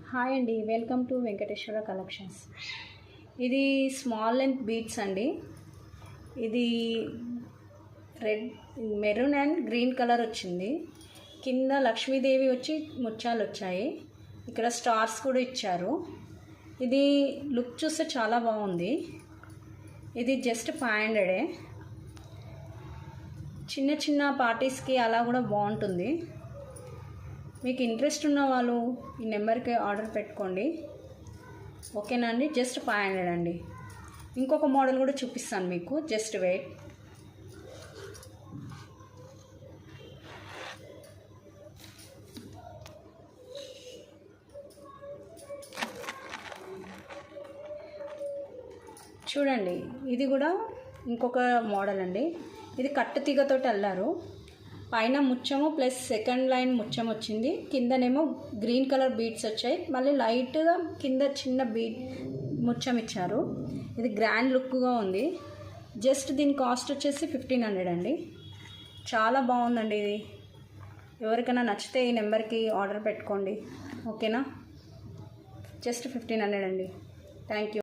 Hi అండి, welcome to Venkateswara collections. ఇది small length beads అండి. ఇది red, maroon and green colour వచ్చింది. కింద లక్ష్మీదేవి వచ్చి ముత్యాలు వచ్చాయి. ఇక్కడ స్టార్స్ కూడా ఇచ్చారు. ఇది లుక్ చూస్తే చాలా బాగుంది. ఇది జస్ట్ 500. చిన్న చిన్న పార్టీస్కి అలా కూడా బాగుంటుంది. మీకు ఇంట్రెస్ట్ ఉన్న వాళ్ళు ఈ నెంబర్కి ఆర్డర్ పెట్టుకోండి. ఓకేనా అండి? జస్ట్ 500 అండి. ఇంకొక మోడల్ కూడా చూపిస్తాను మీకు. Just wait. చూడండి, ఇది కూడా ఇంకొక మోడల్ అండి. ఇది కట్టు తీగతోటి అల్లారు. పైన ముత్యము ప్లస్ సెకండ్ లైన్ ముత్యం వచ్చింది. కిందనేమో గ్రీన్ కలర్ బీడ్స్ వచ్చాయి. మళ్ళీ లైట్గా కింద చిన్న బీడ్ ముత్యం ఇచ్చారు. ఇది గ్రాండ్ లుక్గా ఉంది. జస్ట్ దీని కాస్ట్ వచ్చేసి 1500 అండి. చాలా బాగుందండి. ఇది ఎవరికైనా నచ్చితే ఈ నెంబర్కి ఆర్డర్ పెట్టుకోండి. ఓకేనా? జస్ట్ 1500 అండి. Thank you.